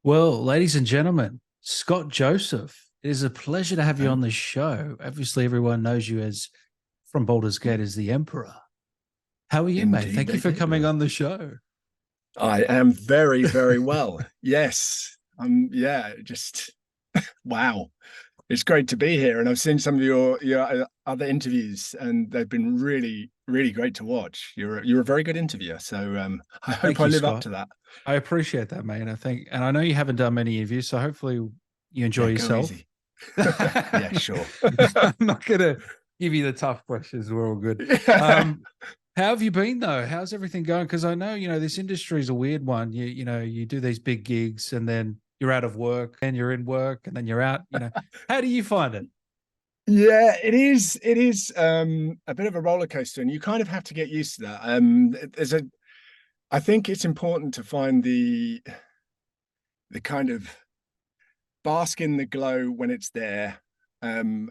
Well, ladies and gentlemen, Scott Joseph, it is a pleasure to have you on the show. Obviously, everyone knows you as from Baldur's Gate as the Emperor. How are you, mate? Indeed, Thank you they for coming do. on the show. I am very, very well. Yes. Yeah, just wow. It's great to be here. And I've seen some of your other interviews, and they've been really, really great to watch. You're a very good interviewer. So I hope Thank I you, live up Scott. to that. I appreciate that, mate. I think, and I know you haven't done many interviews, so hopefully you enjoy Yeah, go yourself. easy. Yeah, sure. I'm not gonna give you the tough questions. We're all good. Yeah. Um, how have you been though? How's everything going? Because I know this industry is a weird one. You do these big gigs and then you're out of work, and you're in work, and then you're out. How do you find it? Yeah, it is. It is a bit of a roller coaster, and you kind of have to get used to that. There's a I think it's important to find the kind of bask in the glow when it's there, and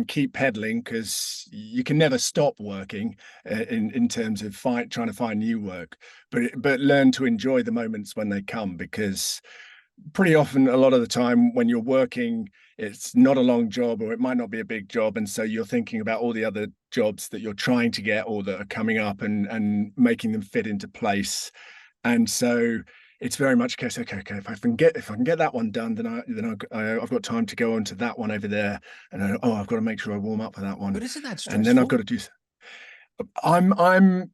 keep pedaling, because you can never stop working, in terms of trying to find new work, but learn to enjoy the moments when they come, because pretty often, a lot of the time when you're working, it's not a long job, or it might not be a big job, and so you're thinking about all the other jobs that you're trying to get or that are coming up, and making them fit into place. And so it's very much a case, okay, if I can get that one done, I've got time to go on to that one over there, and I've got to make sure I warm up for that one, But isn't that and then I've got stressful? to do.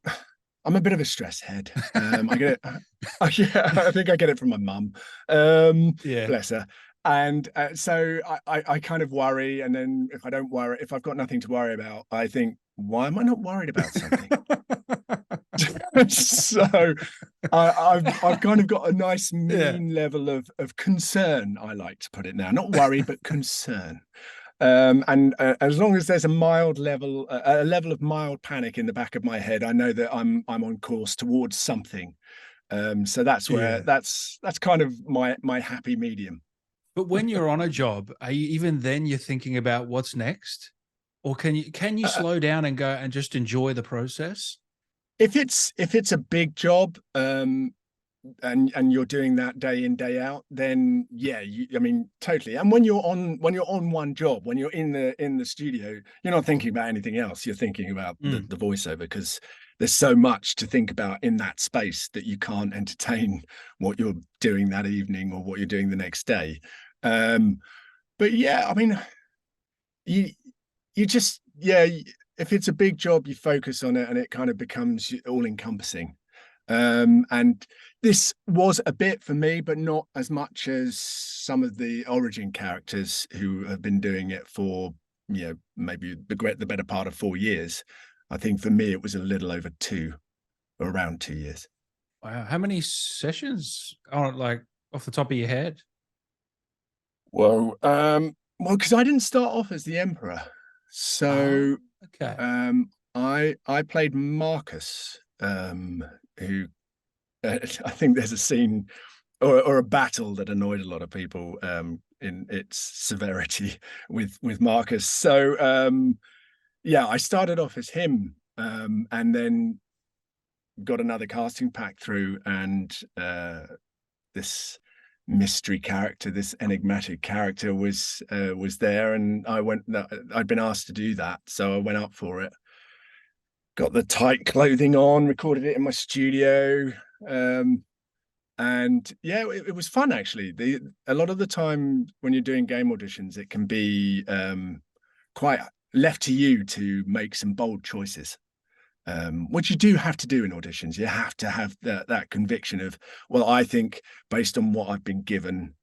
I'm a bit of a stress head. I get it. Yeah, I think I get it from my mum. Yeah. Bless her. And so I kind of worry, and then if I've got nothing to worry about, I think, why am I not worried about something? So I've kind of got a nice Yeah. mean level of concern. I like to put it now, not worry, but concern. And as long as there's a level of mild panic in the back of my head, I know that I'm on course towards something. So Yeah. that's kind of my happy medium. But when you're on a job, are you even then you're thinking about what's next? Or can you Uh, slow down and go and just enjoy the process? if it's a big job, and you're doing that day in day out, then yeah, I mean, totally. And when you're on one job, when you're in the studio, you're not thinking about anything else. You're thinking about the Mm. the voiceover, because there's so much to think about in that space that you can't entertain what you're doing that evening or what you're doing the next day. um but yeah, I mean, you you just yeah, if it's a big job, you focus on it, and it kind of becomes all encompassing. And this was a bit for me, but not as much as some of the origin characters who have been doing it for, maybe the better part of 4 years. I think for me, it was a little over two, or around 2 years. Wow. How many sessions on like off the top of your head? Well, because I didn't start off as the Emperor, Oh, so okay. I played Marcus, who I think there's a scene, or a battle that annoyed a lot of people, in its severity with Marcus. So yeah, I started off as him, and then got another casting pack through, and this mystery character, this enigmatic character, was there, and I'd been asked to do that, so I went up for it. Got the tight clothing on, recorded it in my studio. Um, and yeah, it was fun, actually. A lot of the time when you're doing game auditions, it can be quite left to you to make some bold choices, which you do have to do in auditions. You have to have that conviction of, well, I think, based on what I've been given,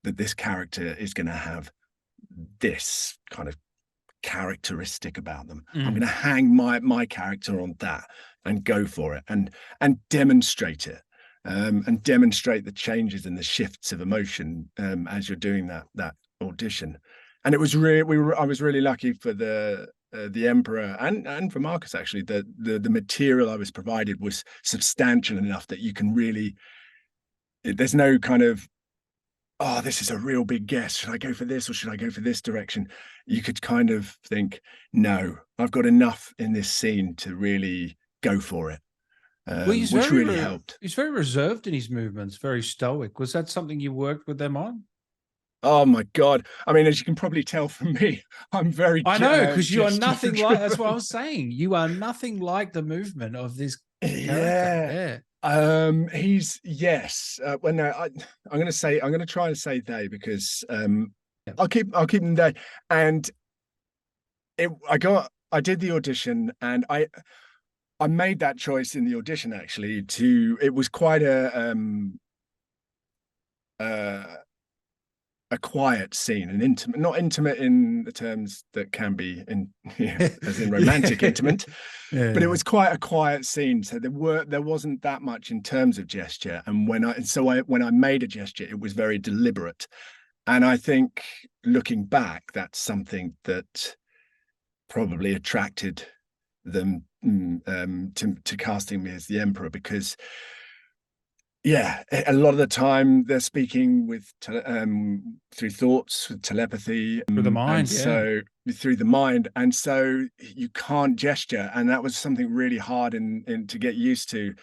that this character is going to have this kind of characteristic about them. I'm going Mm. to hang my character on that, and go for it, and demonstrate it, and demonstrate the changes and the shifts of emotion, as you're doing that audition. And it was really I was really lucky for the Emperor, and for Marcus, actually. The material I was provided was substantial enough that you can really, there's no kind of, oh, this is a real big guess. Should I go for this, or should I go for this direction? You could kind of think, no, I've got enough in this scene to really go for it. Well, which really helped. he's very reserved in his movements, very stoic. Was that something you worked with them on? Oh my God. I mean, as you can probably tell from me, I'm very I know, because you are gesture nothing like, that's what I driven. was saying. You are nothing like the movement of this character. Yeah. Yeah. He's yes. Well, no, I'm going to try and say they, because Yep. I'll keep them they. And I did the audition, and I made that choice in the audition, actually. It was quite uh, a quiet scene, an intimate, not intimate in the terms that can be in, as in romantic Yeah. intimate, but it Yeah. was quite a quiet scene. So there wasn't that much in terms of gesture. And when I made a gesture, it was very deliberate. And I think, looking back, that's something that probably attracted them to casting me as the Emperor, because yeah, a lot of the time they're speaking with through thoughts, with telepathy, Through the and mind. Yeah. so through the mind, and so you can't gesture, and that was something really hard in to get used to,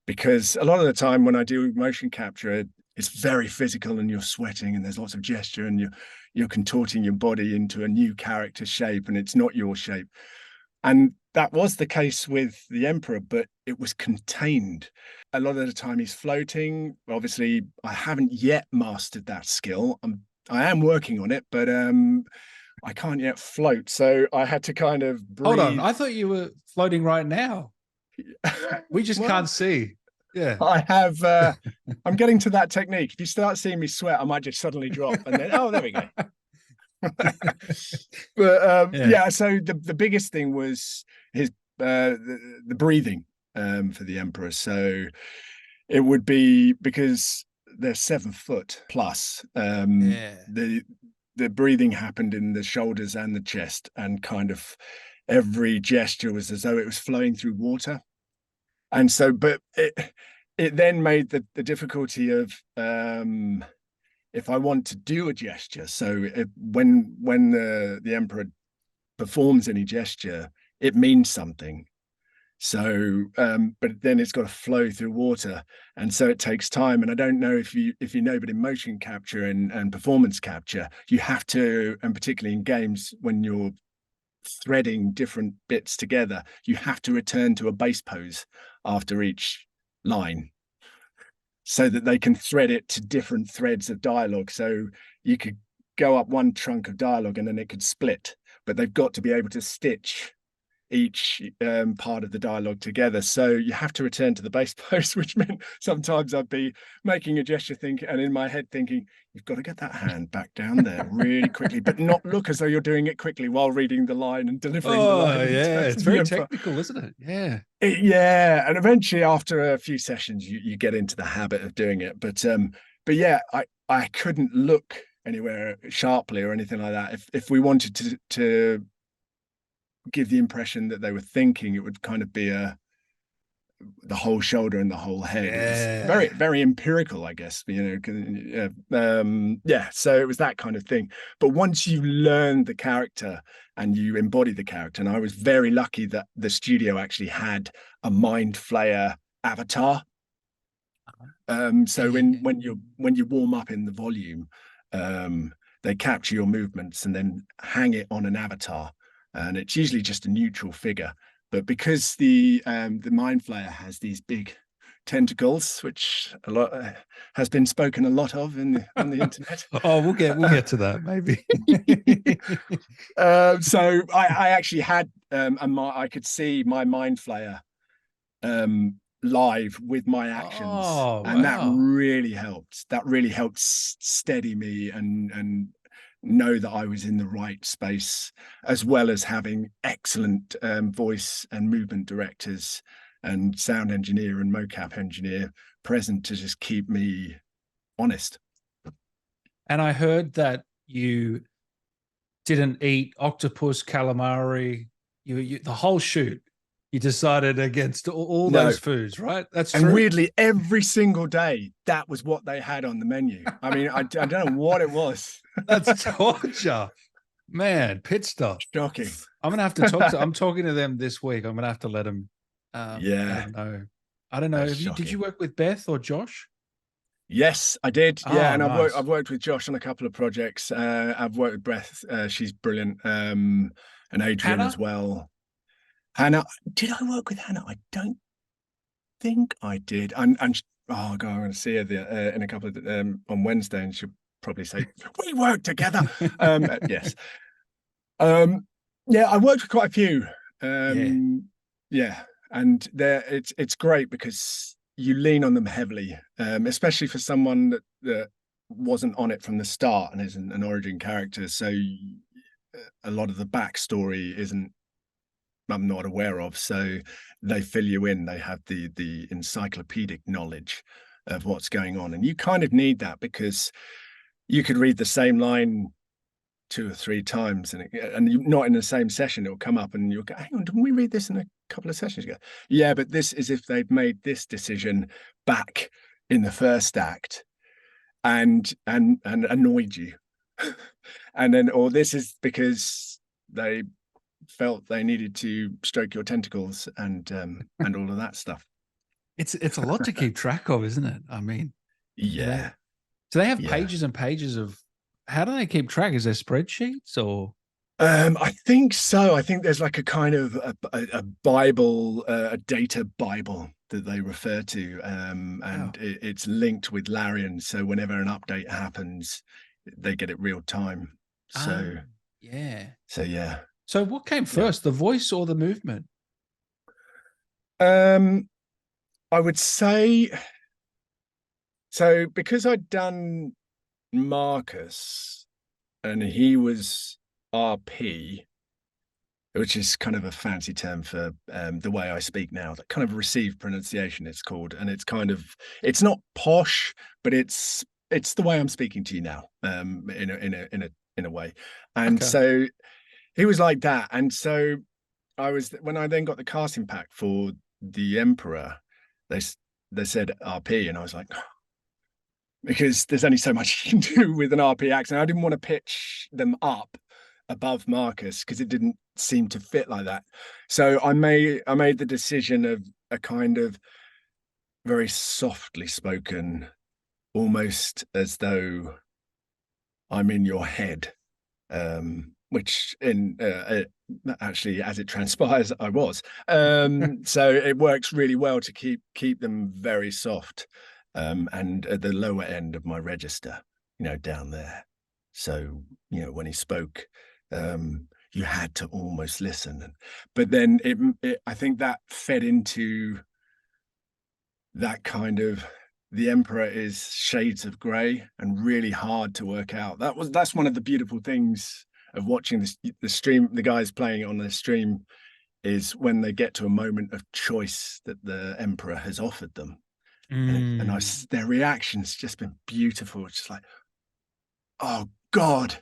because a lot of the time when I do motion capture, it's very physical, and you're sweating, and there's lots of gesture, and you're contorting your body into a new character shape, and it's not your shape. And that was the case with the Emperor, but it was contained. A lot of the time he's floating. Obviously, I haven't yet mastered that skill. I am working on it, but I can't yet float. So I had to kind of Hold on. breathe. I thought you were floating right now. We just Well, can't see. Yeah. I have I'm getting to that technique. If you start seeing me sweat, I might just suddenly drop, and then there we go. But Yeah. yeah, so the biggest thing was his the breathing for the Emperor. So it would be, because they're 7 foot plus, Yeah. the breathing happened in the shoulders and the chest, and kind of every gesture was as though it was flowing through water. And so, but it then made the difficulty of if I want to do a gesture. So when the Emperor performs any gesture, it means something. So, but then it's got to flow through water, and so it takes time. And I don't know if you know, but in motion capture and performance capture, you have to, and particularly in games, when you're threading different bits together, you have to return to a base pose after each line, so that they can thread it to different threads of dialogue. So you could go up one trunk of dialogue and then it could split, but they've got to be able to stitch each part of the dialogue together. So you have to return to the base pose, which meant sometimes I'd be making a gesture and in my head thinking, you've got to get that hand back down there really quickly, but not look as though you're doing it quickly while reading the line and delivering the line. Oh, yeah. It's To the very Emperor. technical, isn't it? Yeah. Yeah, and eventually after a few sessions you get into the habit of doing it. But yeah, I couldn't look anywhere sharply or anything like that. If we wanted to give the impression that they were thinking, it would kind of be the whole shoulder and the whole head. It was very, Yeah. very empirical, I guess, yeah, so it was that kind of thing. But once you learn the character and you embody the character, and I was very lucky that the studio actually had a mind flayer avatar. So when you warm up in the volume, they capture your movements and then hang it on an avatar, and it's usually just a neutral figure. But because the mind flayer has these big tentacles, which a lot has been spoken a lot of on the internet. Oh, we'll get to that maybe. So I actually had I could see my mind flayer live with my actions, Oh, and that wow. really helped. That really helped steady me and know that I was in the right space, as well as having excellent voice and movement directors and sound engineer and mocap engineer present to just keep me honest. And I heard that you didn't eat octopus, calamari, you the whole shoot. You decided against all No. those foods, right? That's And true. weirdly, every single day, that was what they had on the menu. I mean, I don't know what it was. That's torture. Man, pit stop. Shocking. I'm gonna have to talk to. I'm talking to them this week. I'm gonna have to let them Yeah. know. I don't know. That's Did you shocking. work with Beth or Josh? Yes, I did. Yeah, Oh, and nice. I've worked with Josh on a couple of projects. I've worked with Beth. She's brilliant. And Adrian as Hannah? well. Hannah, did I work with Hannah? I don't think I did. And oh god, I'm going to see her in a couple of on Wednesday, and she'll probably say we worked together. Yes. Yeah, I worked with quite a few. Yeah. Yeah, and it's great because you lean on them heavily, especially for someone that wasn't on it from the start and isn't an origin character. So a lot of the backstory isn't I'm not aware of. So they fill you in. They have the encyclopedic knowledge of what's going on, and you kind of need that because you could read the same line 2 or 3 times and you're not in the same session. It'll come up and you'll go, hang on, didn't we read this in a couple of sessions ago? Yeah, but this is if they've made this decision back in the first act and annoyed you. And then or this is because they felt they needed to stroke your tentacles and all of that stuff. It's a lot to keep track of, isn't it? I mean, you know, Yeah. do they have Yeah. pages and pages of how do they keep track? Is there spreadsheets or? I think so. I think there's like a kind of a Bible, a data Bible that they refer to, Wow. and it's linked with Larian. So whenever an update happens, they get it real time. Ah, So, yeah. so yeah, So what came yeah. first, the voice or the movement? I would say so because I'd done Marcus and he was RP, which is kind of a fancy term for the way I speak now, that kind of received pronunciation it's called. And it's kind of, it's not posh, but it's the way I'm speaking to you now, in a way. And Okay. so he was like that. And so when I then got the casting pack for the Emperor, they they said RP, and I was like, because there's only so much you can do with an RP accent. I didn't want to pitch them up above Marcus because it didn't seem to fit like that. So I made the decision of a kind of very softly spoken, almost as though I'm in your head, which in actually, as it transpires, I was. So it works really well to keep them very soft, and at the lower end of my register, down there. So when he spoke, you had to almost listen. But then I think that fed into that kind of the Emperor is shades of grey and really hard to work out. That's one of the beautiful things of watching the stream, the guys playing it on the stream, is when they get to a moment of choice that the Emperor has offered them. Their reaction's just been beautiful. It's just like, oh God,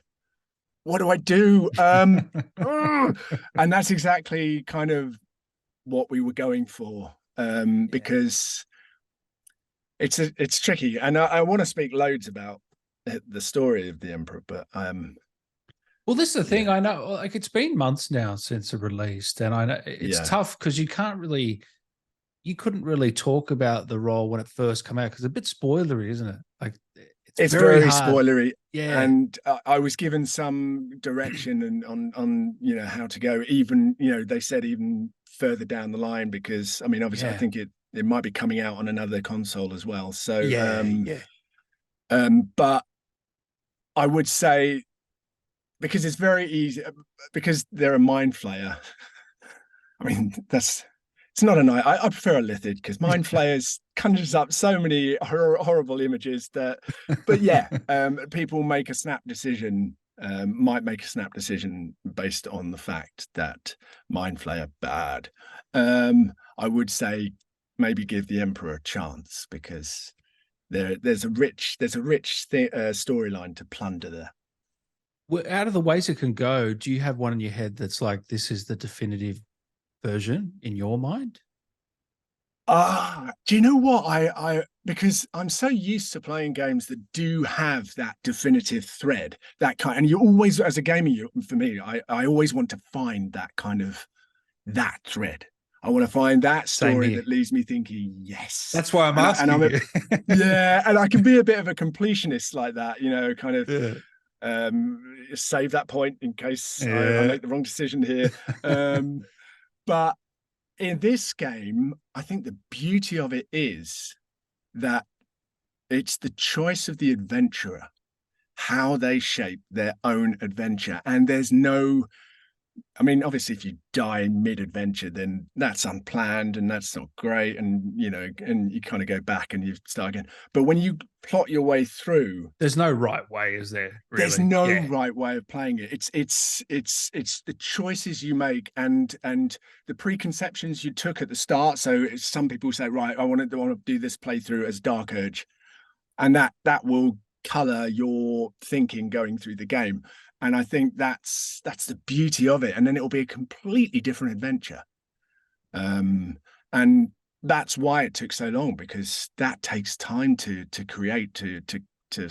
what do I do? And that's exactly kind of what we were going for, because it's tricky, and I want to speak loads about the story of the Emperor, but Well, this is the thing. yeah, I know, like, it's been months now since it released, and I know it's yeah, tough because you couldn't really talk about the role when it first came out because it's a bit spoilery, isn't it? Like, it's it's very very hard. spoilery, Yeah, and I was given some direction and on how to go. Even they said even further down the line, because I mean, obviously, I yeah, think it might be coming out on another console as well. So, yeah, yeah. but I would say, because it's very easy, because they're a mind flayer. I mean, it's not a night. I prefer a lithid because mind flayers conjures up so many horrible images that. But yeah, people make a snap decision. Might make a snap decision based on the fact that mind flayer bad. I would say maybe give the Emperor a chance because there's a rich storyline to plunder there. Well, out of the ways it can go, do you have one in your head that's like this is the definitive version in your mind? Do you know what? I because I'm so used to playing games that do have that definitive thread, that kind, and you always, as a gamer, for me, I always want to find that kind of that thread. I want to find that Same story here. that leaves me thinking, yes. That's why I'm And asking I'm you. yeah, and I can be a bit of a completionist like that, you know, kind of Yeah. save that point in case I Yeah. make the wrong decision here. But in this game, I think the beauty of it is that it's the choice of the adventurer, how they shape their own adventure. And there's no, I mean, obviously, if you die mid-adventure, then that's unplanned and that's not great. And, you know, and you kind of go back and you start again. But when you plot your way through, There's no right way, is there? there's Really? no Yeah. right way of playing it. It's the choices you make and the preconceptions you took at the start. So some people say, right, I want to do this playthrough as Dark Urge, and that will color your thinking going through the game. And I think that's the beauty of it. And then it will be a completely different adventure. And that's why it took so long, because that takes time to create, to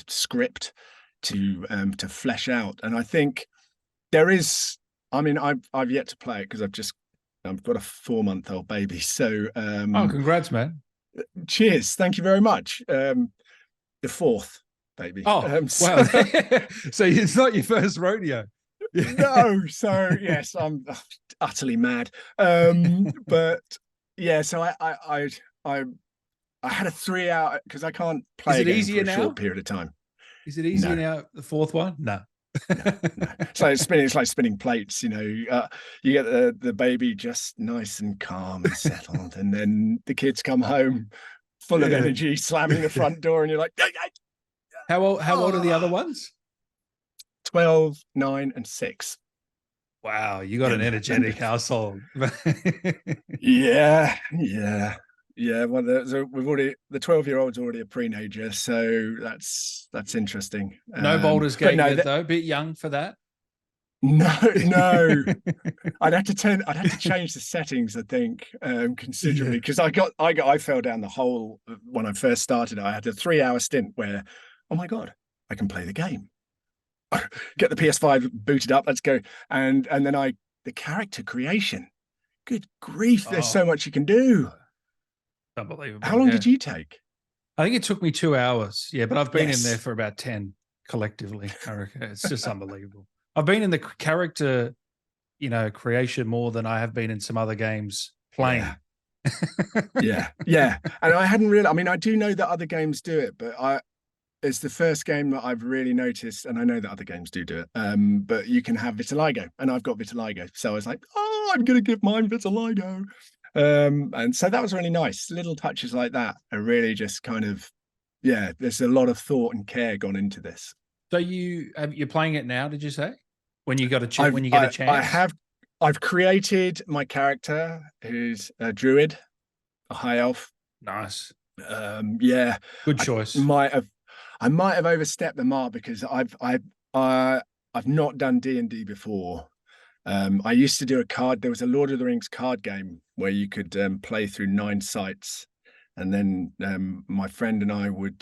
script, to flesh out. And I think there is, I mean, I've yet to play it because I've got a 4-month-old baby. So Oh, congrats, man. cheers. Thank you very much. The fourth baby. Oh, So, wow. So it's not your first rodeo. no, so yes, I'm utterly mad. But yeah, so I had a 3-hour, because I can't Is play a it game for easier a now? short period of time. Is it easier No, now? The fourth one? No. no, no. So it's like spinning plates, you know. You get the baby just nice and calm and settled, and then the kids come home full of Yeah. energy, slamming the front door, and you're like, How old are the other ones? 12, 9, and 6. Wow, you got an energetic household. Yeah, yeah, yeah. Well, we've already, the 12-year-old's already a pre-nager, so that's interesting. No Baldur's But Gate no, yet, though. Bit young for that. no. I'd have to change the settings, I think, considerably, because I fell down the hole when I first started. I had a 3-hour stint where, oh my God, I can play the game. Get the PS5 booted up, let's go. And then the character creation. Good grief, there's so Oh, much you can do. How unbelievable. long Yeah. did you take? I think it took me 2 hours. Yeah, but I've been in there Yes. for about 10 collectively. I reckon. It's just unbelievable. I've been in the character, creation more than I have been in some other games playing. Yeah. And I hadn't really, I mean, I do know that other games do it, but it's the first game that I've really noticed, and I know that other games do it. But you can have vitiligo, and I've got vitiligo, so I was like, oh, I'm gonna give mine vitiligo. And so that was really nice. Little touches like that are really just kind of, yeah. There's a lot of thought and care gone into this. So you're playing it now? Did you say when you got a when you get a chance? I've created my character, who's a druid, a high elf. Nice. Yeah, Good choice. I might have overstepped the mark, because I've not done D&D before. I used to do there was a Lord of the Rings card game where you could play through 9 sites, and then my friend and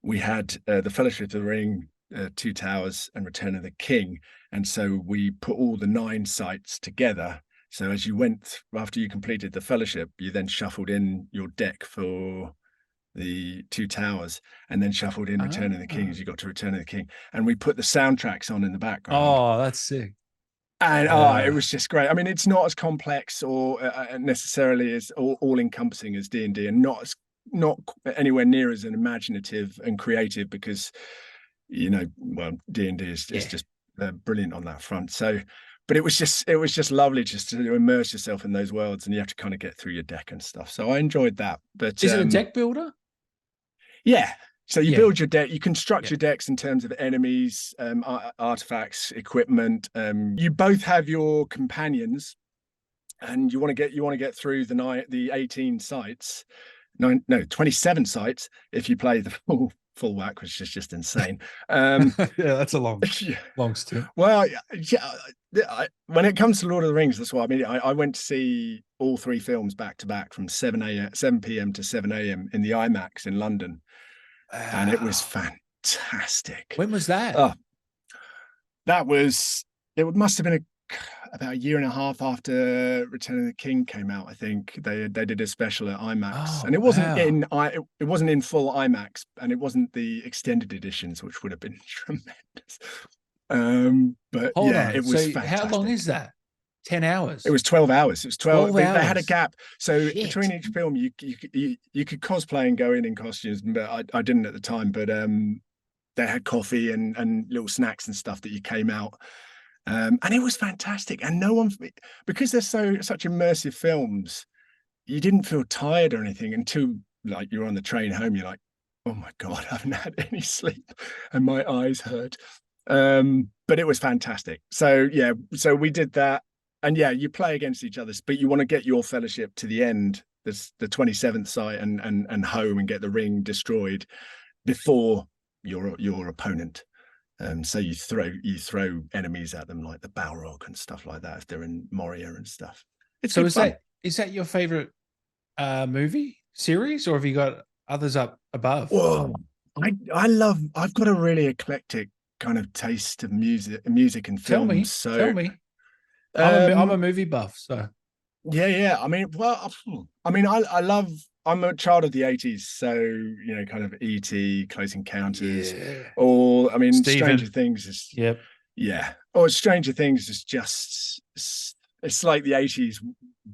we had the Fellowship of the Ring, Two Towers, and Return of the King, and so we put all the 9 sites together. So as you went, after you completed the Fellowship, you then shuffled in your deck for the Two Towers, and then shuffled in Return of the King as you got to Return of the King. And we put the soundtracks on in the background. Oh, that's sick. And it was just great. I mean, it's not as complex or necessarily as all-encompassing as D&D, and not anywhere near as an imaginative and creative, because, well, D&D is just brilliant on that front. So, but it was just lovely just to immerse yourself in those worlds, and you have to kind of get through your deck and stuff. So I enjoyed that. But is it a deck builder? Yeah. So you build your deck, you construct your decks in terms of enemies, artifacts, equipment. You both have your companions, and you want to get through the 18 sites. 27 sites if you play the full whack, which is just insane. Yeah, that's a long stint. Well, yeah, when it comes to Lord of the Rings, that's what I mean. I went to see all 3 films back to back from 7 p.m. to 7 a.m. in the IMAX in London. Wow. And it was fantastic. When was that? Oh, it must have been about a year and a half after Return of the King came out. I think they did a special at IMAX, Oh, and it wasn't wow. it wasn't in full IMAX, and it wasn't the extended editions, which would have been tremendous. But Hold yeah, on. it was So how long fantastic. is that? 10 hours. It was 12 hours. It was 12. 12 They had a hours. gap. So between Shit. each film, you could cosplay and go in costumes, but I didn't at the time. But they had coffee and little snacks and stuff that you came out. And it was fantastic. And no one, because they're such immersive films, you didn't feel tired or anything until like you're on the train home. You're like, oh my God, I haven't had any sleep and my eyes hurt. But it was fantastic. So yeah, so we did that. And yeah, you play against each other, but you want to get your fellowship to the end, this the 27th site and home and get the ring destroyed before your opponent. So you throw enemies at them like the Balrog and stuff like that if they're in Moria and stuff. It's So good fun. is that your favorite movie series, or have you got others up above? Whoa, I've got a really eclectic kind of taste of music and Tell films. me, tell So me. I'm a um movie buff, so yeah. I mean, well, I mean, I love. I'm a child of the 80s, so you know, kind of E.T., Close Encounters, yeah. or I mean, Stranger Steven. Things is Yep. yeah. Or Stranger Things is just it's like the 80s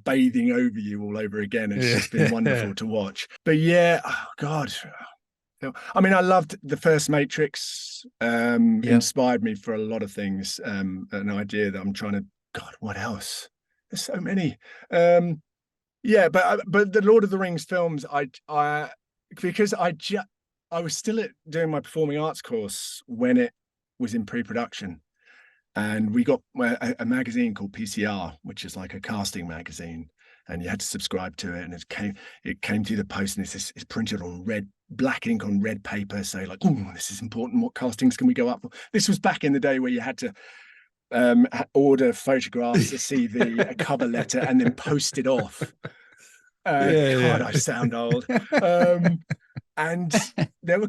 bathing over you all over again. It's just been Yeah. wonderful to watch. But yeah, oh God. I mean, I loved the first Matrix, Yep. inspired me for a lot of things. An idea that I'm trying to, God, what else? There's so many. Yeah, but the Lord of the Rings films, I because I was still doing my performing arts course when it was in pre-production, and we got a magazine called PCR, which is like a casting magazine, and you had to subscribe to it, and it came through the post, and it's printed on black ink on red paper, so like, oh, this is important. What castings can we go up for? This was back in the day where you had to order photographs, a CV, a cover letter, and then post it off. God, Yeah, I sound old. yeah. And there were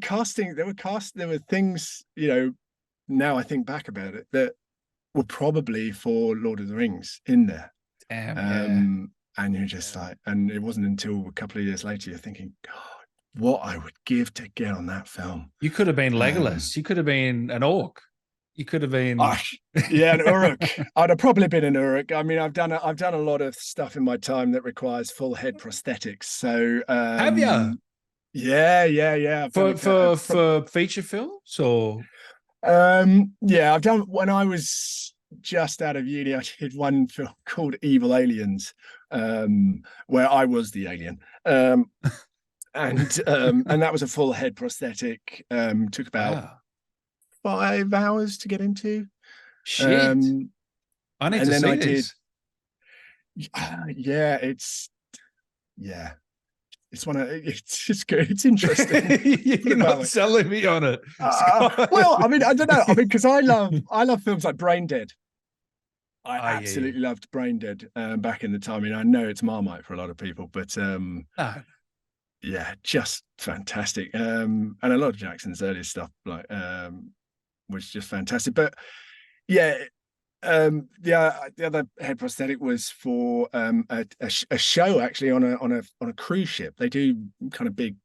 things, you know, now I think back about it, that were probably for Lord of the Rings in there. Damn, yeah. And you're just like, and it wasn't until a couple of years later you're thinking, God, what I would give to get on that film. You could have been Um, Legolas. You could have been an orc. You could have been. yeah, an Uruk. I'd have probably been an Uruk. I mean, I've done a lot of stuff in my time that requires full head prosthetics. So Have you yeah. I've done for feature films or? yeah, I've done when I was just out of uni, I did one film called Evil Aliens, where I was the alien. And that was a full head prosthetic. Took about Wow. 5 hours to get into. Shit. Um, I need and to then see I did, this. yeah, yeah, it's it's good. It's interesting. Put You're it that not way. selling me on it, Scott. Well, I mean, I don't know. I mean, because I love films like Brain Dead. I I hear you. absolutely loved Brain Dead back in the time. I mean, I know it's Marmite for a lot of people, but No. yeah, just fantastic. And a lot of Jackson's earlier stuff was just fantastic. But yeah, the other head prosthetic was for a show actually on a cruise ship. They do kind of big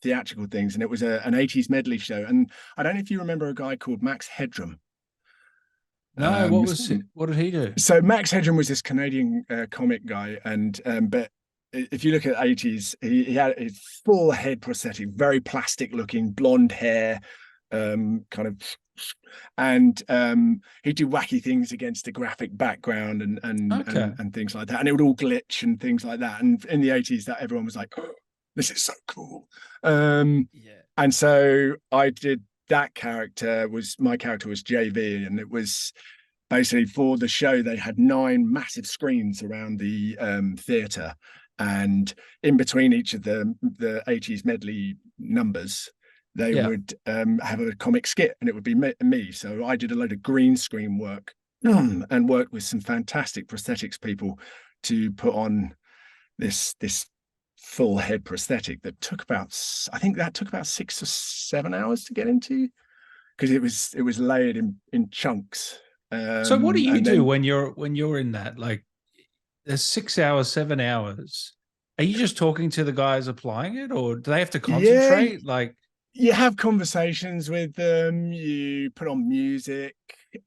theatrical things, and it was an 80s medley show. And I don't know if you remember a guy called Max Headroom. No, what was it? What did he do? So Max Headroom was this Canadian comic guy, and but if you look at 80s, he had his full head prosthetic, very plastic looking, blonde hair, kind of, and he'd do wacky things against a graphic background Okay. and things like that, and it would all glitch and things like that. And in the 80s, that everyone was like, oh, this is so cool. Yeah. And so I did that character. My character was JV, and it was basically for the show. They had 9 massive screens around the theatre, and in between each of the 80s medley numbers, they Yeah. would have a comic skit, and it would be me. So I did a load of green screen work and worked with some fantastic prosthetics people to put on this full head prosthetic that took about, I think that took about 6 or 7 hours to get into, because it was layered in chunks. So what do you And do then, when you're in that? Like, there's 6 hours, 7 hours. Are you just talking to the guys applying it, or do they have to yeah, concentrate? Like, you have conversations with them, you put on music,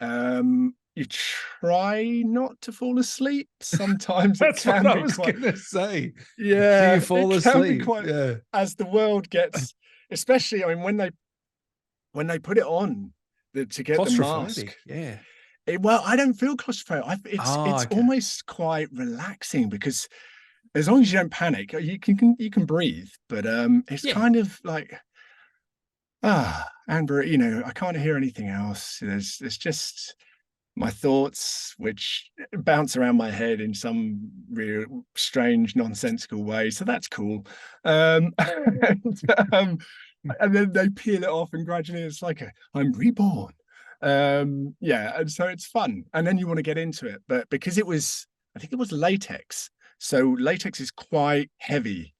you try not to fall asleep. Sometimes it that's what can I be was quite, gonna say. Do you yeah, it fall can be asleep? quite, Yeah. as the world gets, especially, I mean, when they put it on to get the mask. Claustrophobic. Yeah. Well, I don't feel claustrophobic. Oh, It's okay. almost quite relaxing because as long as you don't panic, you can breathe. But it's Yeah. kind of like, Amber, I can't hear anything else. There's just my thoughts which bounce around my head in some real strange, nonsensical way. So that's cool. And, and then they peel it off, and gradually it's like I'm reborn. Yeah, and so it's fun. And then you want to get into it, but because I think it was latex. So latex is quite heavy.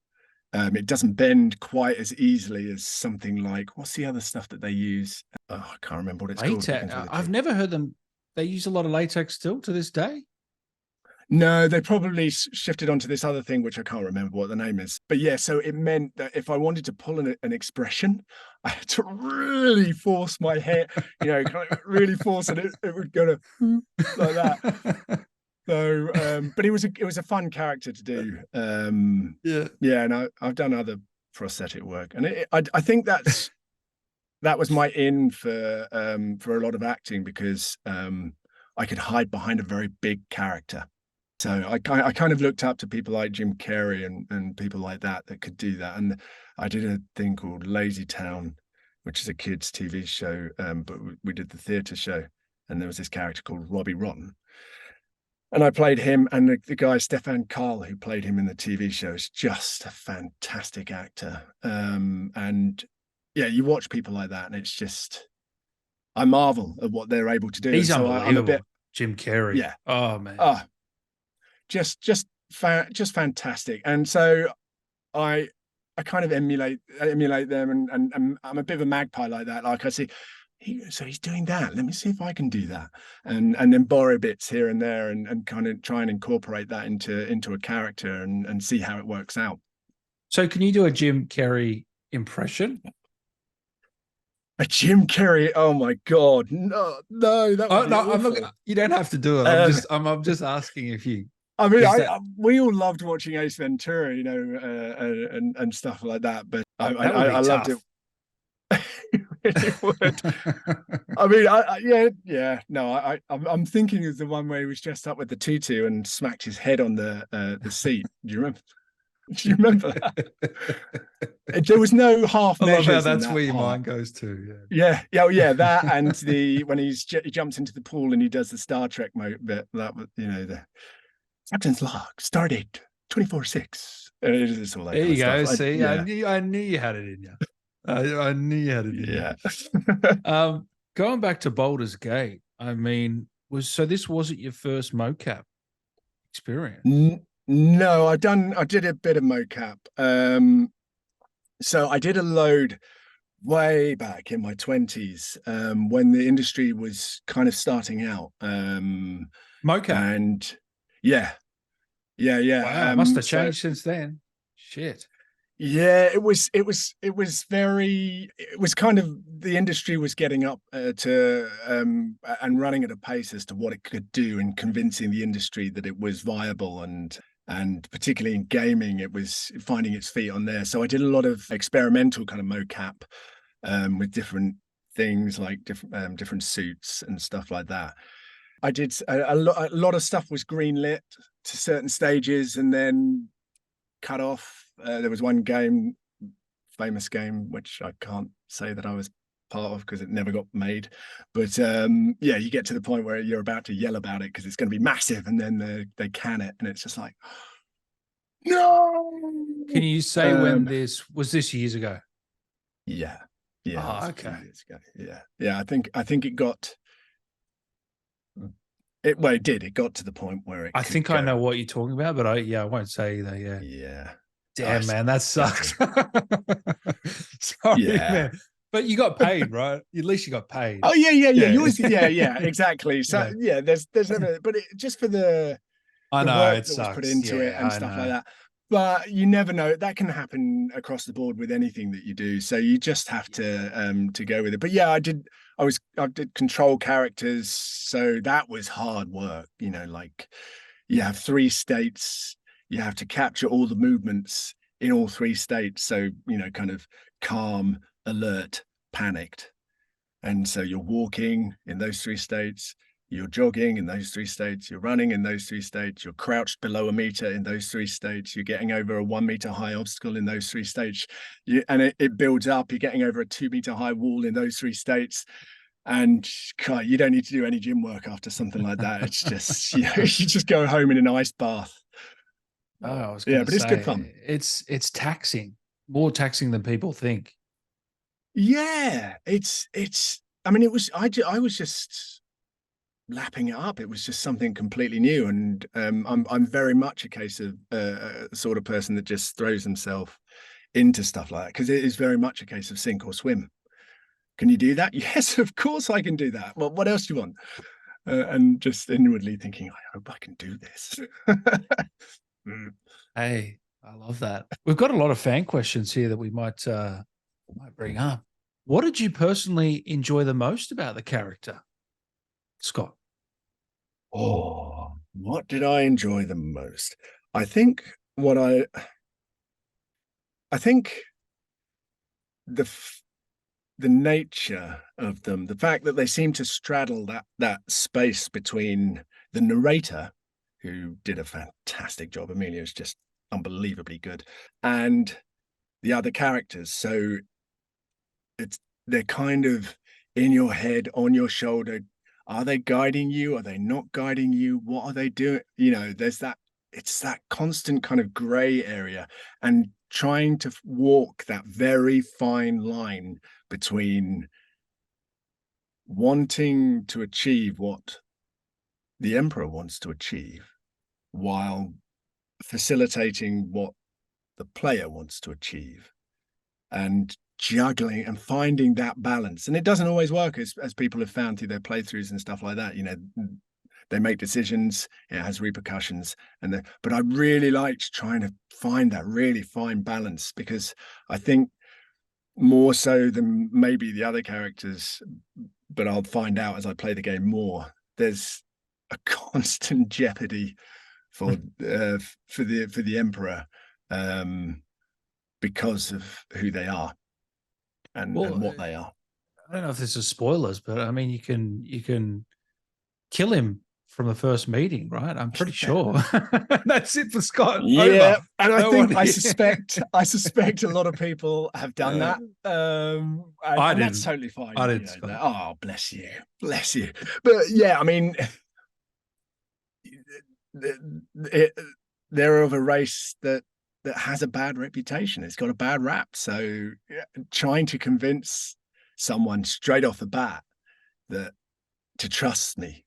It doesn't bend quite as easily as something like, what's the other stuff that they use? Oh, I can't remember what it's called. Latex. I've never heard them. They use a lot of latex still to this day. No, they probably shifted onto this other thing, which I can't remember what the name is. But yeah, so it meant that if I wanted to pull an expression, I had to really force my head, kind of really force it. It would go to like that. So, but it was a fun character to do. Yeah. Yeah, and I've done other prosthetic work, and I think that was my in for a lot of acting because I could hide behind a very big character. So I kind of looked up to people like Jim Carrey and people like that could do that. And I did a thing called Lazy Town, which is a kids' TV show, but we did the theatre show, and there was this character called Robbie Rotten. And I played him, and the guy, Stefan Karl, who played him in the TV show, is just a fantastic actor. And yeah, you watch people like that, and it's just, I marvel at what they're able to do. He's and so I'm a unbelievable. bit, Jim Carrey. yeah. Oh man. Just fantastic. And so I kind of emulate them, and I'm a bit of a magpie like that. Like I see, so he's doing that. Let me see if I can do that, and then borrow bits here and there, and kind of try and incorporate that into a character and see how it works out. So can you do a Jim Carrey impression? A Jim Carrey? Oh my God, no, that would be awful. I'm not. You don't have to do it. I'm just asking if you. I mean, That, we all loved watching Ace Ventura, and stuff like that. But that would be I loved tough. it. It would. I mean, yeah. No, I'm thinking of the one where he was dressed up with the tutu and smacked his head on the seat. Do you remember? Do you remember that? There was no half I love how measures in that's that where your part. mind goes to. Yeah. That and when he jumps into the pool and he does the Star Trek mode bit. That was, the captain's log, stardate 24/6. It's all that There kind you of go. stuff. See, I knew you had it in you. I knew you had it in you. Going back to Baldur's Gate, I mean, this wasn't your first mocap experience? No, I did a bit of mocap. So I did a load way back in my 20s, when the industry was kind of starting out. Mocap. And yeah. Wow, must have changed since then. Shit. Yeah, it was kind of, the industry was getting up to and running at a pace as to what it could do, and convincing the industry that it was viable, and particularly in gaming, it was finding its feet on there. So I did a lot of experimental kind of mocap with different things, like different suits and stuff like that. I did a lot of stuff was greenlit to certain stages and then cut off. There was one famous game, which I can't say that I was part of because it never got made. But yeah, you get to the point where you're about to yell about it because it's going to be massive, and then they can it, and it's just like, no. Can you say when this years ago? Yeah. Oh, okay. Yeah. I think it got. It did. It got to the point where I think I know what you're talking about, but I won't say that. Yeah. Yeah. Damn, man, that sucks. Sorry, man. But you got paid, right? At least you got paid. Oh yeah. You always, yeah, exactly. So yeah. there's never, but just for the I know work it that was put sucks. into it and I stuff like know. that. But you never know. That can happen across the board with anything that you do. So you just have to go with it. But yeah, I did control characters, so that was hard work. You know, like you have 3 states, you have to capture all the movements in all 3 states. So, you know, kind of calm, alert, panicked. And so you're walking in those 3 states, you're jogging in those 3 states, you're running in those 3 states, you're crouched below a meter in those 3 states, you're getting over a 1 meter high obstacle in those 3 states. And it builds up, you're getting over a 2 meter high wall in those 3 states. And God, you don't need to do any gym work after something like that. It's just, you know, you just go home in an ice bath. Oh, I was Yeah, going to but it's good fun. say it's taxing, more taxing than people think. Yeah, I mean, I was just lapping it up. It was just something completely new. And I'm very much a case of sort of person that just throws himself into stuff like that, because it is very much a case of sink or swim. Can you do that? Yes, of course I can do that. Well, what else do you want? And just inwardly thinking, I hope I can do this. Hey, I love that. We've got a lot of fan questions here that we might bring up. What did you personally enjoy the most about the character, Scott? Oh, what did I enjoy the most? I think what I think the the nature of them, the fact that they seem to straddle that space between the narrator, who did a fantastic job, Emilio's just unbelievably good, and the other characters. So they're kind of in your head, on your shoulder. Are they guiding you? Are they not guiding you? What are they doing? You know, it's that constant kind of gray area, and trying to walk that very fine line between wanting to achieve what the emperor wants to achieve while facilitating what the player wants to achieve, and juggling and finding that balance. And it doesn't always work, as people have found through their playthroughs and stuff like that. You know, they make decisions, it has repercussions, but I really liked trying to find that really fine balance, because I think more so than maybe the other characters, but I'll find out as I play the game more, there's a constant jeopardy for the emperor, because of who they are and what they are. I don't know if this is spoilers, but I mean, you can kill him from the first meeting, right? I'm pretty sure. That's it for Scott. Yeah, over. and I suspect a lot of people have done that. And that's totally fine. I didn't. You know, oh, bless you. But yeah, I mean, they're of a race that has a bad reputation. It's got a bad rap. So trying to convince someone straight off the bat that to trust me,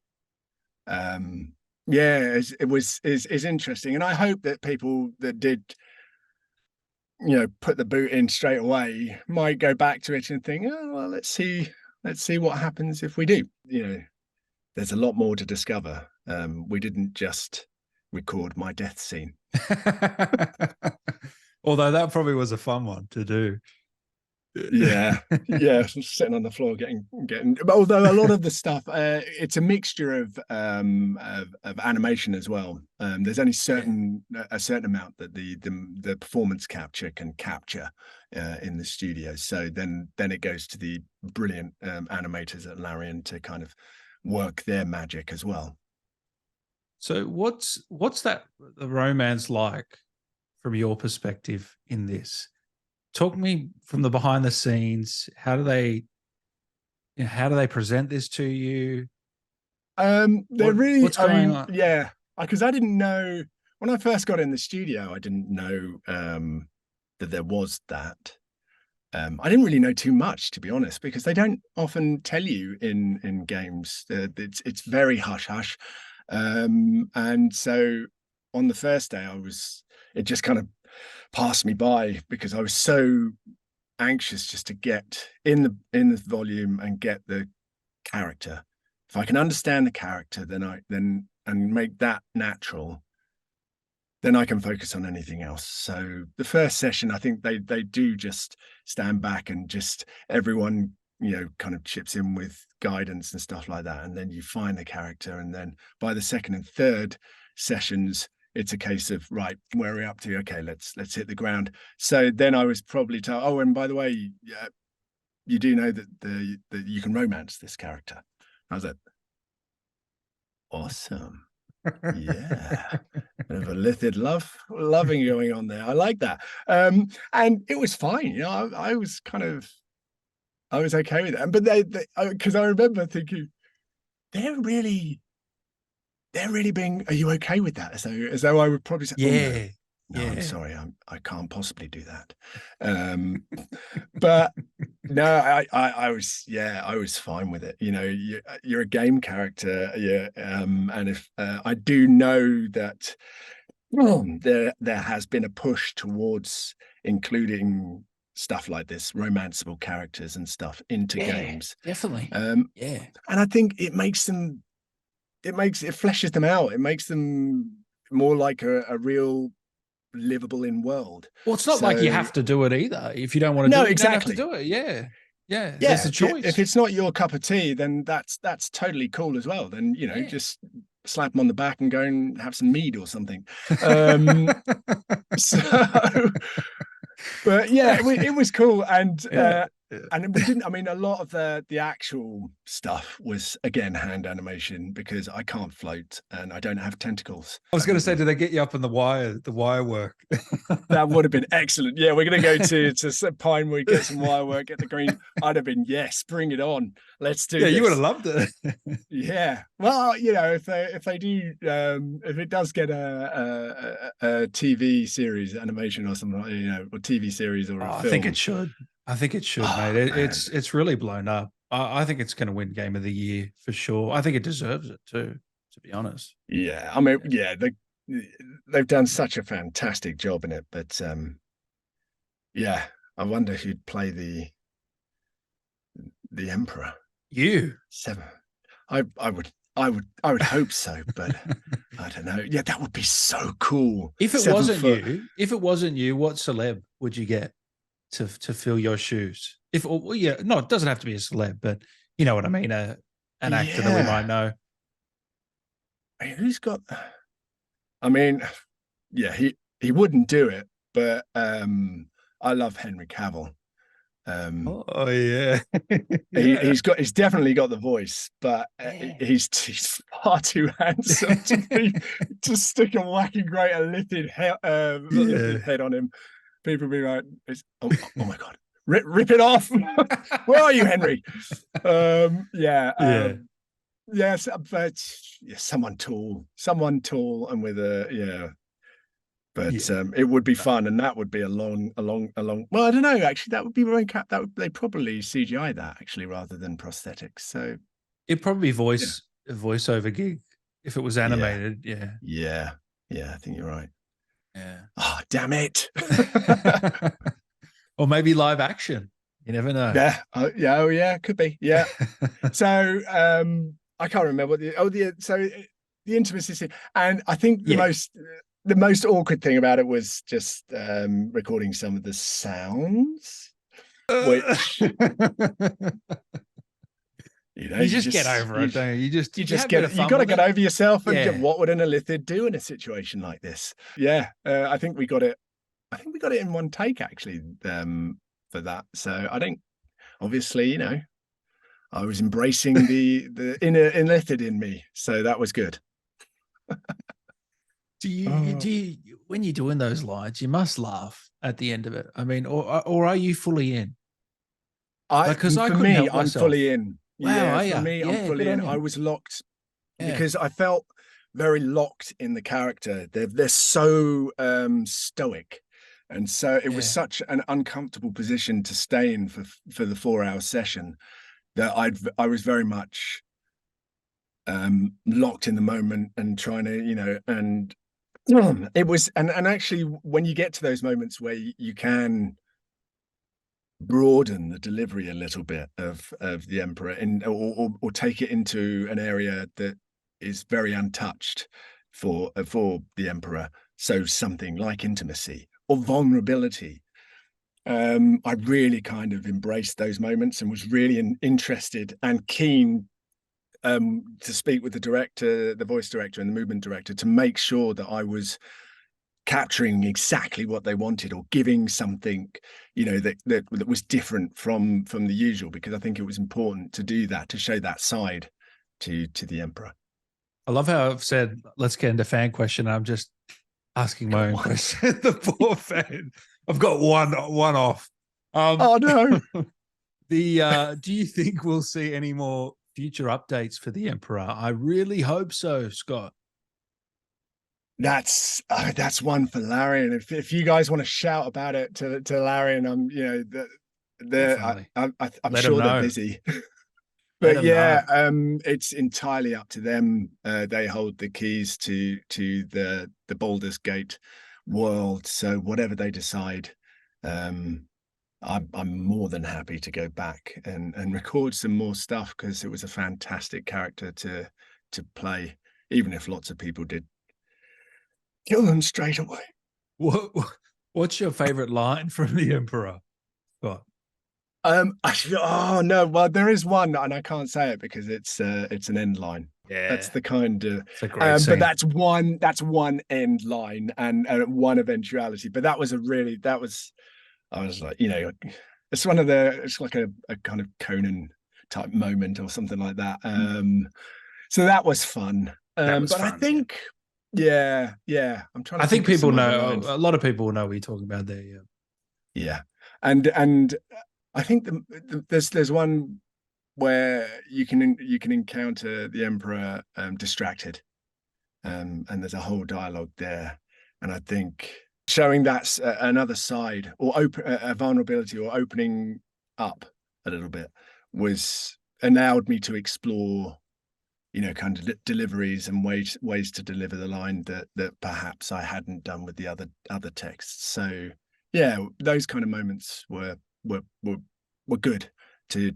is interesting. And I hope that people that did, you know, put the boot in straight away might go back to it and think, oh well, let's see what happens if we do. You know, there's a lot more to discover. We didn't just record my death scene. Although that probably was a fun one to do. Yeah, sitting on the floor getting. Although a lot of the stuff, it's a mixture of animation as well. There's only a certain amount that the performance capture can capture in the studio. So then it goes to the brilliant animators at Larian to kind of work their magic as well. So what's the romance like from your perspective in this? Talk me from the behind the scenes. How do they present this to you? What's going on? Yeah, because I didn't know when I first got in the studio. I didn't know that there was that. I didn't really know too much, to be honest, because they don't often tell you in games. It's very hush hush, and so on the first day, it just kind of passed me by because I was so anxious just to get in the volume and get the character. If I can understand the character, then and make that natural, then I can focus on anything else. So the first session, I think they do just stand back and just everyone, you know, kind of chips in with guidance and stuff like that. And then you find the character. And then by the second and third sessions, it's a case of, right, where are we up to? Okay, let's hit the ground. So then I was probably told, oh, and by the way, you do know that that you can romance this character. I was like, awesome. Yeah, bit of a lithid loving going on there. I like that. And it was fine, you know. I was okay with that. But they because I remember thinking they're really being, are you okay with that? As though I would probably say, yeah, oh, no, I'm sorry, I can't possibly do that. But no, I was fine with it. You know, you're a game character, yeah. And if I do know that there has been a push towards including stuff like this, romanceable characters and stuff into games. Definitely. Yeah, and I think it fleshes them out. It makes them more like a real livable in world. Well, it's not like you have to do it either. If you don't want to do it, exactly. you don't have to do it. Yeah. There's a choice. If it's not your cup of tea, then that's totally cool as well. Then, you know, just slap them on the back and go and have some mead or something. So, but yeah, it was cool. And we didn't, I mean, a lot of the actual stuff was, again, hand animation, because I can't float and I don't have tentacles. I was going to say, did they get you up in the wire work? That would have been excellent. Yeah, we're going to go to Pinewood, get some wire work, get the green. I'd have been, yes, bring it on. Let's do this. You would have loved it. Yeah. Well, you know, if they do, if it does get a TV series animation or something, you know, or TV series or a film. I think it should. Mate. It's really blown up. I think it's going to win Game of the Year for sure. I think it deserves it too, to be honest. Yeah, I mean, yeah, they've done such a fantastic job in it. But yeah, I wonder who'd play the Emperor. You. I would hope so, but I don't know. Yeah, that would be so cool. If it wasn't you, what celeb would you get to fill your shoes? It doesn't have to be a celeb, but you know what I mean, an actor that we might know. Who's got? I mean, yeah, he wouldn't do it, but I love Henry Cavill. Oh yeah, he's definitely got the voice, but he's far too handsome to be to stick a wacky great lifted head on him. People be like, oh my god, rip it off. Where are you, Henry? Yes, but someone tall and with a but it would be fun, and that would be a long. Well, I don't know. Actually, that would be Mocap. They probably CGI that actually rather than prosthetics. So it'd probably be a voiceover gig if it was animated. Yeah. I think you're right. Yeah. Oh, damn it. Or maybe live action. You never know. Yeah. Could be. Yeah. So I can't remember what the intimacy scene, and I think the most awkward thing about it was just recording some of the sounds, which you just get over it, don't you? You got to get over yourself. And what would an Elithid do in a situation like this? Yeah, I think we got it. I think we got it in one take actually for that. So I don't. Obviously, you know, I was embracing the inner Elithid in me, so that was good. Do you when you're doing those lines, you must laugh at the end of it? I mean, or are you fully in? I'm fully in. Wow, for me, I'm fully in. I was locked because I felt very locked in the character. They're so stoic, and so it was such an uncomfortable position to stay in for the 4-hour session that I was very much locked in the moment and trying to, you know, and it was and actually when you get to those moments where you can broaden the delivery a little bit of the Emperor, and or take it into an area that is very untouched for the Emperor. So something like intimacy or vulnerability. I really kind of embraced those moments and was really interested and keen to speak with the director, the voice director, and the movement director to make sure that I was capturing exactly what they wanted, or giving something, you know, that was different from the usual, because I think it was important to do that, to show that side to the Emperor. I love how I've said, let's get into fan question. I'm just asking my own question. The poor fan. I've got one off. Oh no. Do you think we'll see any more future updates for the Emperor? I really hope so, Scott. That's one for Larian. If you guys want to shout about it to Larian, I'm sure they're busy. But yeah, it's entirely up to them. They hold the keys to the Baldur's Gate world, so whatever they decide, I'm more than happy to go back and record some more stuff, because it was a fantastic character to play, even if lots of people did kill them straight away. What's your favorite line from the Emperor, Scott? Oh no, well, there is one, and I can't say it because it's an end line. Yeah, that's the kind of it's a great scene. But that's one end line and one eventuality. But I was like, you know, it's like a kind of Conan type moment or something like that. So that was fun. But fun, I think yeah, I'm trying to I think people know, a lot of people know what you're talking about there. Yeah, and I think there's one where you can encounter the Emperor distracted, and there's a whole dialogue there, and I think showing that's another side, or a vulnerability, or opening up a little bit, was allowed me to explore, you know, kind of deliveries and ways to deliver the line that perhaps I hadn't done with the other texts. So yeah, those kind of moments were good to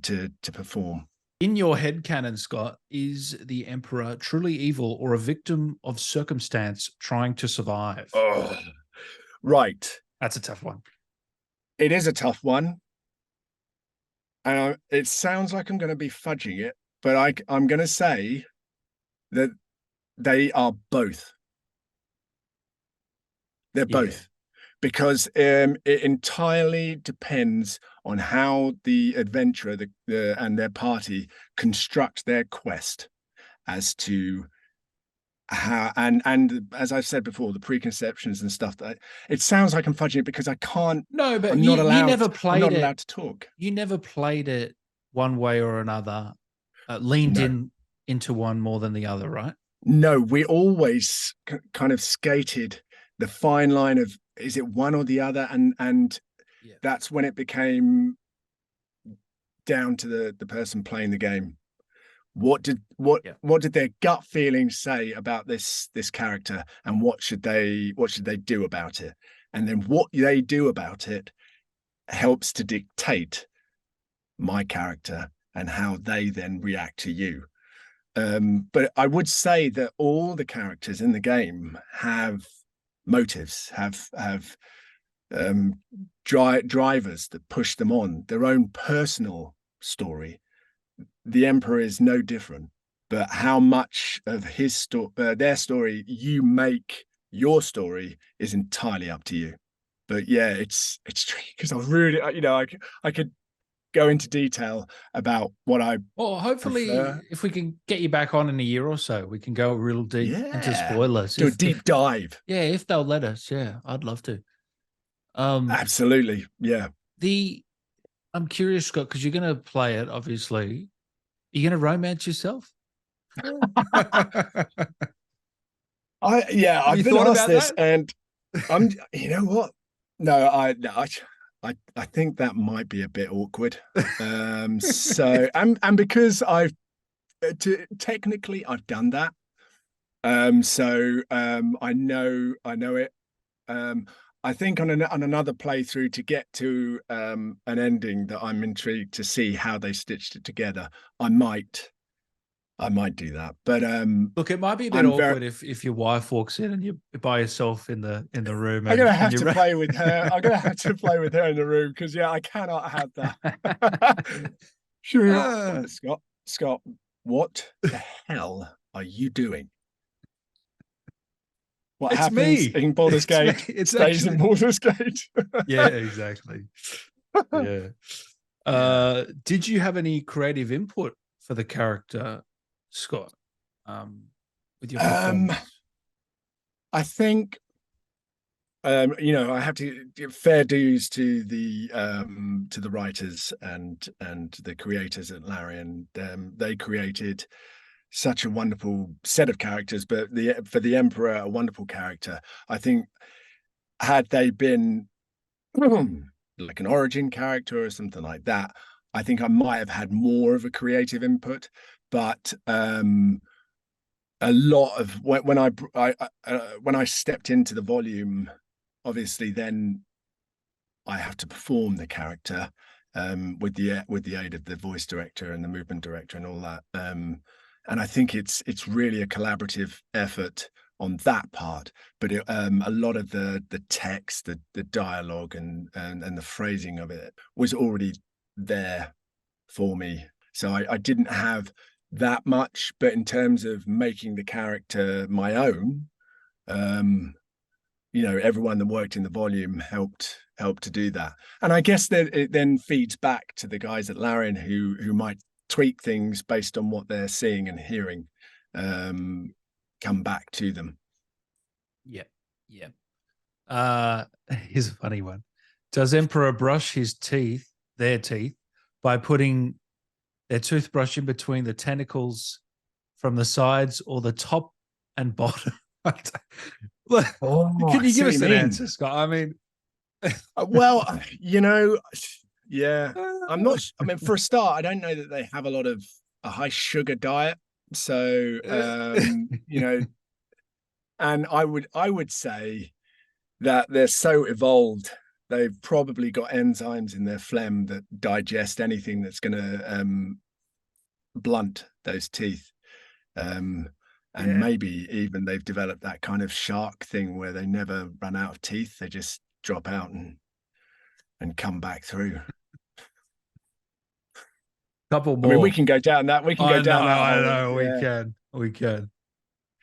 perform. In your headcanon, Scott, is the Emperor truly evil or a victim of circumstance trying to survive? Oh, right. That's a tough one. It is a tough one. And it sounds like I'm going to be fudging it, but I'm going to say that they are both. They're both. Because it entirely depends on how the adventurer and their party construct their quest, as to how, and as I've said before, the preconceptions and stuff. That it sounds like I'm fudging it because I can't. No, but I'm you never played I'm not allowed to talk. You never played it one way or another, leaned into one more than the other, right? No, we always kind of skated the fine line of, is it one or the other, and that's when it became down to the person playing the game. What did their gut feelings say about this character, and what should they do about it? And then what they do about it helps to dictate my character and how they then react to you. But I would say that all the characters in the game have motives, have drivers that push them on, their own personal story. The Emperor is no different, but how much of his their story you make your story is entirely up to you. But yeah, it's tricky, because I really, you know, I could go into detail about what I hopefully prefer. If we can get you back on in a year or so, we can go real deep into spoilers. Do a deep dive. Yeah, if they'll let us. Yeah, I'd love to. Absolutely. Yeah. I'm curious, Scott, because you're going to play it, obviously. Are you going to romance yourself? I've been asked this, and you know what? No, I think that might be a bit awkward. So and because technically I've done that. So I know it. I think on another playthrough, to get to an ending that I'm intrigued to see how they stitched it together, I might do that. But look, it might be a bit awkward if your wife walks in and you're by yourself in the room. I'm gonna have to play with her. I'm gonna have to play with her in the room because I cannot have that. Sure, Scott, what the hell are you doing? What happens in Baldur's Gate stays in Baldur's Gate. Yeah, exactly. Yeah. Did you have any creative input for the character, Scott, with your performance? I think, I have to give fair dues to the writers and the creators at Larian. They created such a wonderful set of characters, but for the Emperor, a wonderful character. I think had they been like an origin character or something like that, I think I might have had more of a creative input. But a lot of when I stepped into the volume, obviously then I have to perform the character with the aid of the voice director and the movement director and all that. And I think it's really a collaborative effort on that part. But a lot of the text, the dialogue, and the phrasing of it was already there for me. So I didn't have that much. But in terms of making the character my own, everyone that worked in the volume helped to do that. And I guess that it then feeds back to the guys at Larian who might tweak things based on what they're seeing and hearing come back to them. Yeah. Here's a funny one. Does Emperor brush their teeth, by putting their toothbrush in between the tentacles from the sides or the top and bottom? Can you give us an answer, Scott? I mean, well, yeah, I'm not. I mean, for a start, I don't know that they have a high sugar diet. So, and I would say that they're so evolved. They've probably got enzymes in their phlegm that digest anything that's going to blunt those teeth. And maybe even they've developed that kind of shark thing where they never run out of teeth. They just drop out and come back through. Couple more. I mean, we can go down that. We can go down that. I know. Yeah. We can.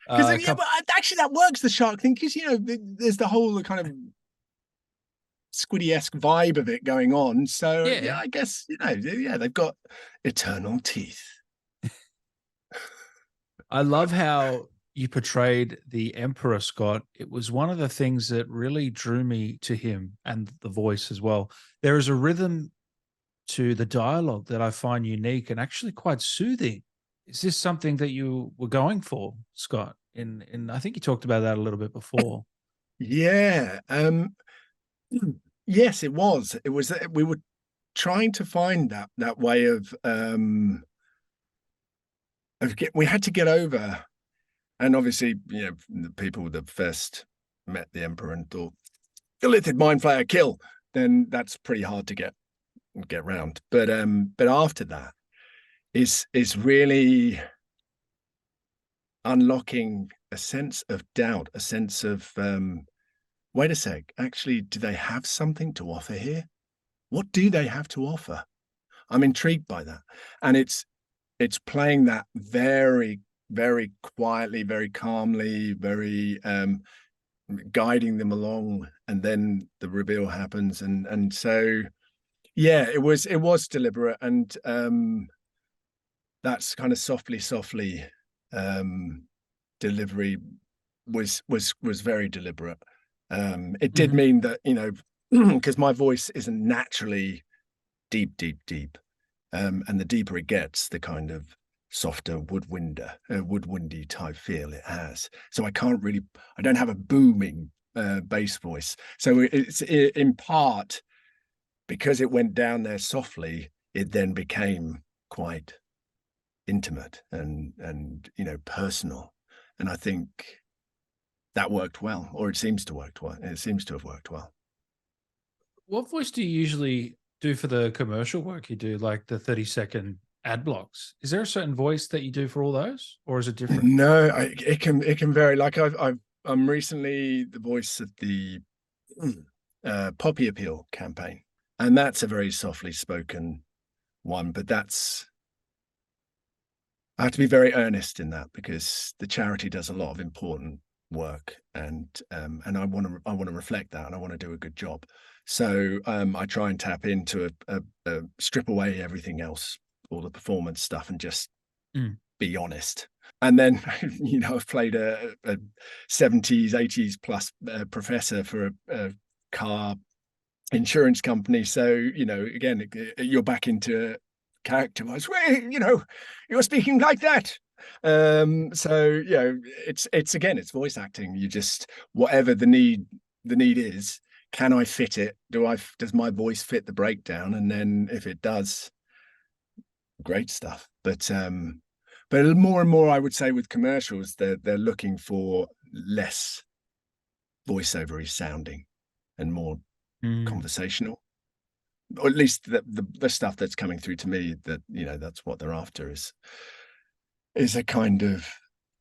Because but actually, that works, the shark thing. Because there's the whole kind of Squiddy-esque vibe of it going on. So yeah, I guess they've got eternal teeth. I love how you portrayed the Emperor, Scott. It was one of the things that really drew me to him, and the voice as well. There is a rhythm to the dialogue that I find unique and actually quite soothing. Is this something that you were going for, Scott? In I think you talked about that a little bit before. Yeah. Yes, it was. It was. We were trying to find that way of we had to get over, and obviously, the people that first met the Emperor and thought, Illithid Mind Flayer, kill, then that's pretty hard to get round. But after that is really unlocking a sense of doubt, a sense of wait a sec, actually, do they have something to offer here? What do they have to offer? I'm intrigued by that. And it's playing that very, very quietly, very calmly, very guiding them along, and then the reveal happens. And so yeah, it was deliberate, and that's kind of softly delivery was very deliberate. It did mean that, because my voice isn't naturally deep, and the deeper it gets, the kind of softer woodwindy type feel it has. So I don't have a booming bass voice. So it's in part because it went down there softly, it then became quite intimate and personal. And I think that worked well, or it seems to worked well. It seems to have worked well. What voice do you usually do for the commercial work you do, like the 30-second ad blocks? Is there a certain voice that you do for all those, or is it different? No, it can vary. Like I'm recently the voice of the Poppy Appeal campaign, and that's a very softly spoken one, but I have to be very earnest in that because the charity does a lot of important work, and I want to reflect that, and I want to do a good job. So I try and tap into a strip away everything else, all the performance stuff, and just be honest. And then, you know, I've played a 70s, 80s plus professor for a car insurance company. So, you know, again, you're back into character wise. Well, you know, you're speaking like that. So, you know, it's again, it's voice acting. You just, whatever the need is, can I fit it? Does my voice fit the breakdown? And then if it does, great stuff. But more and more, I would say with commercials, they're looking for less voiceovery sounding and more conversational, or at least the stuff that's coming through to me, that, you know, that's what they're after, is a kind of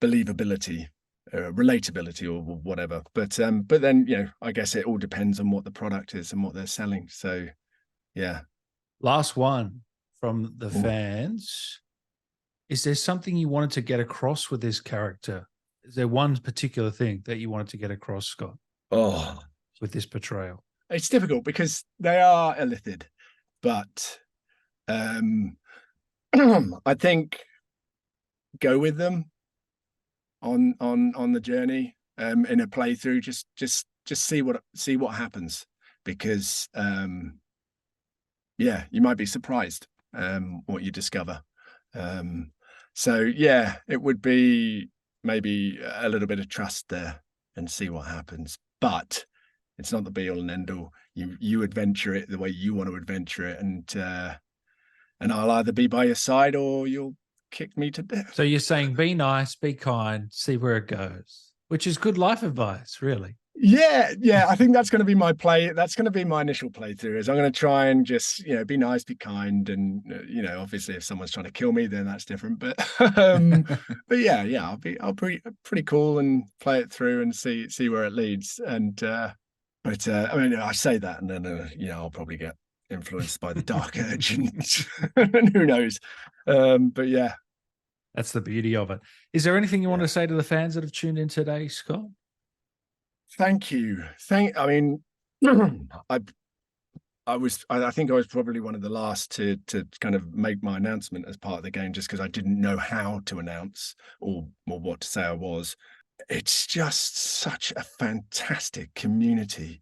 believability, relatability, or whatever. But then, you know, I guess it all depends on what the product is and what they're selling. So yeah. Last one from the fans. Is there something you wanted to get across with this character? Is there one particular thing that you wanted to get across, Scott? With this portrayal? It's difficult because they are illithid, but I think go with them on the journey in a playthrough. Just see what happens, because yeah, you might be surprised what you discover. So yeah, it would be maybe a little bit of trust there and see what happens, but it's not the be all and end all. You adventure it the way you want to adventure it, and I'll either be by your side or you'll kick me to death. So you're saying be nice, be kind, see where it goes, which is good life advice, really. Yeah, I think that's going to be my play. That's going to be my initial playthrough. Is I'm going to try and just, you know, be nice, be kind, and you know, obviously, if someone's trying to kill me, then that's different. But but yeah, I'll be pretty cool and play it through and see where it leads. And but I mean, I say that, and then you know, I'll probably get influenced by the dark urge, and who knows. But yeah, that's the beauty of it. Is there anything you want to say to the fans that have tuned in today, Scott? Thank you. I mean, I think I was probably one of the last to kind of make my announcement as part of the game, just because I didn't know how to announce or what to say I was. It's just such a fantastic community.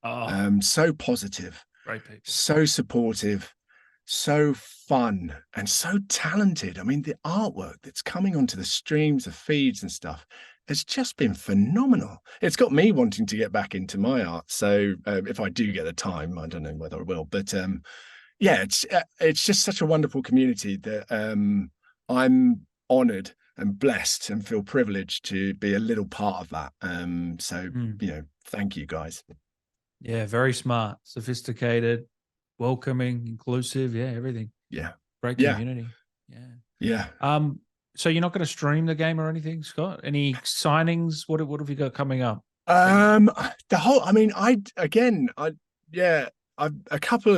So positive, great people, so supportive, so fun, and so talented. I mean, the artwork that's coming onto the streams, the feeds and stuff, it's just been phenomenal. It's got me wanting to get back into my art. So if I do get the time, I don't know whether I will, but yeah, it's just such a wonderful community that I'm honored and blessed and feel privileged to be a little part of that. So you know, thank you guys. Yeah, very smart, sophisticated, welcoming, inclusive. Yeah, everything. Yeah, great community. Yeah. So you're not going to stream the game or anything, Scott? Any signings? What have you got coming up? I mean, I've been asked a couple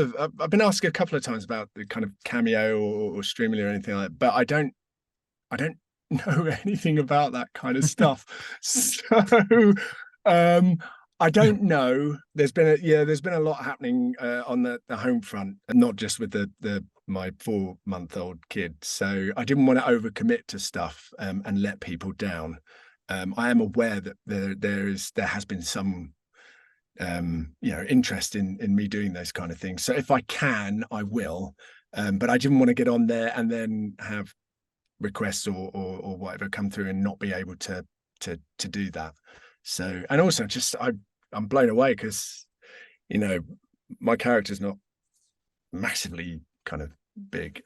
of times about the kind of cameo or streaming or anything like that, but I don't know anything about that kind of stuff. So I don't know. There's been a lot happening on the home front, and not just with my 4-month-old kid. So I didn't want to overcommit to stuff and let people down. I am aware that there has been some you know, interest in me doing those kind of things. So if I can, I will. But I didn't want to get on there and then have requests or whatever come through and not be able to do that. So, and also just I'm blown away because, you know, my character's not massively kind of big.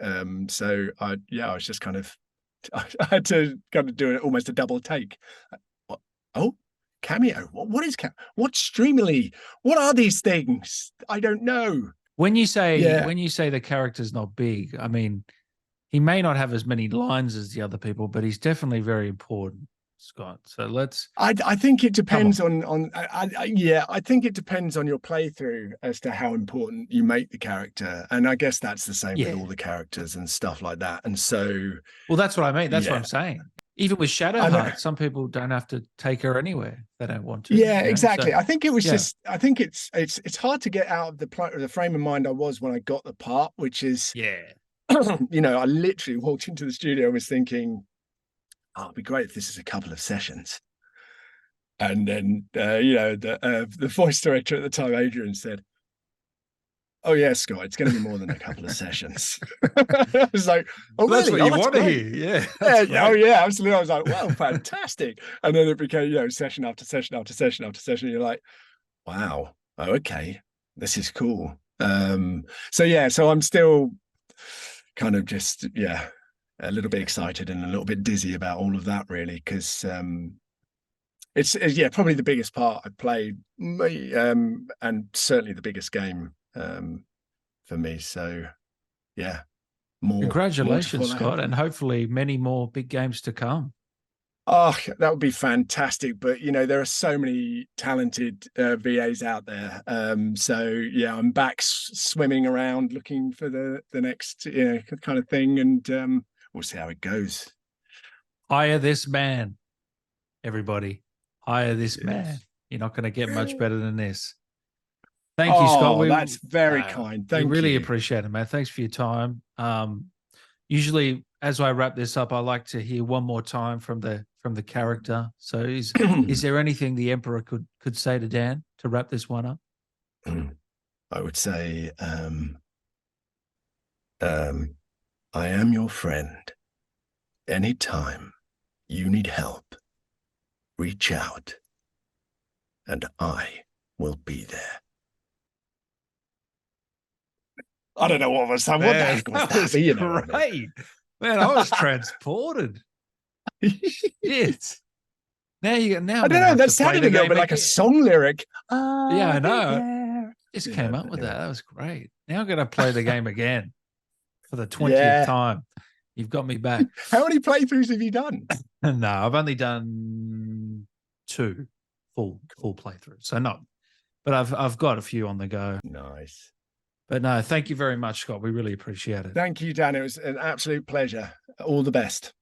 So I was just kind of, I had to kind of do it almost a double take. Oh, Cameo. What is what's Streamily? What are these things? I don't know. When you say the character's not big, I mean, he may not have as many lines as the other people, but he's definitely very important, Scott. So let's. I think it depends on. I think it depends on your playthrough as to how important you make the character, and I guess that's the same with all the characters and stuff like that. And so, well, that's what I mean. That's what I'm saying. Even with Shadowheart, some people don't have to take her anywhere; they don't want to. Yeah, exactly. So, I think it was just. I think it's hard to get out of the frame of mind I was when I got the part, which is you know, I literally walked into the studio and was thinking, oh, it'd be great if this is a couple of sessions. And then, you know, the voice director at the time, Adrian, said, oh, yeah, Scott, it's going to be more than a couple of sessions. I was like, oh, that's really? What you want to hear. Yeah. Oh, yeah, absolutely. I was like, well, fantastic. And then it became, you know, session after session after session after session. You're like, wow, oh, okay, this is cool. So I'm still kind of just, a little bit excited and a little bit dizzy about all of that, really, because it's probably the biggest part I've played, and certainly the biggest game for me. So congratulations, Scott, and hopefully many more big games to come. Oh, that would be fantastic. But, you know, there are so many talented VAs out there. So, yeah, I'm back swimming around looking for the next kind of thing. And we'll see how it goes. Hire this man, everybody. Hire this man. You're not going to get much better than this. Thank you, Scott. That's very kind. Thank you. Really appreciate it, man. Thanks for your time. Usually, as I wrap this up, I like to hear one more time from the character. So, is there anything the Emperor could say to Dan to wrap this one up? I would say, I am your friend. Anytime you need help, reach out, and I will be there. I don't know what was that. What the heck was that? Was great. Man, I was transported. Shit. Now I don't know. That sounded a little bit like a song lyric. Yeah, I know. Just came up with that. That was great. Now I'm going to play the game again for the 20th time. You've got me back. How many playthroughs have you done? No, I've only done 2 full playthroughs. So not, but I've got a few on the go. Nice. But no, thank you very much, Scott. We really appreciate it. Thank you, Dan. It was an absolute pleasure. All the best.